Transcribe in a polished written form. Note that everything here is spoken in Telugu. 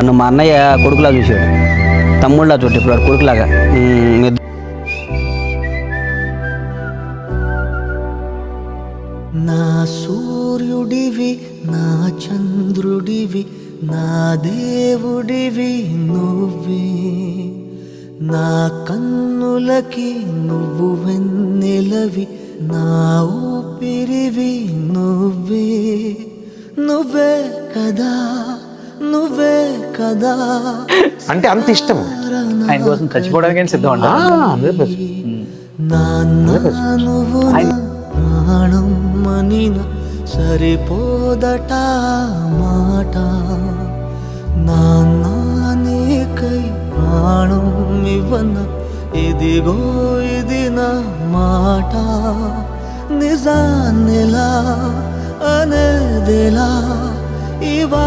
నన్ను మా అన్నయ్య కొడుకులా చూసాడు, తమ్ముళ్ళ చూడు ఇప్పుడు వాడు కొడుకులాగా. నా సూర్యుడివి, నా చంద్రుడివి, నా దేవుడివి నువ్వే. నా కన్నులకి నువ్వు వెన్నెలవి, నా ఊపిరివి నువ్వే. నువ్వే కదా, నువ్వే కదా. అంటే అంత ఇష్టం ఆయన కోసం చచ్చిపోవడానికి సిద్ధం అంట. నువ్వు ప్రాణం మనిన సరిపోదట మాట. నాన్నకై ప్రాణం ఇవ్వన, ఇదిగో ఇది నా మాట. నిజాన్నిలా అనేదిలా ఇవా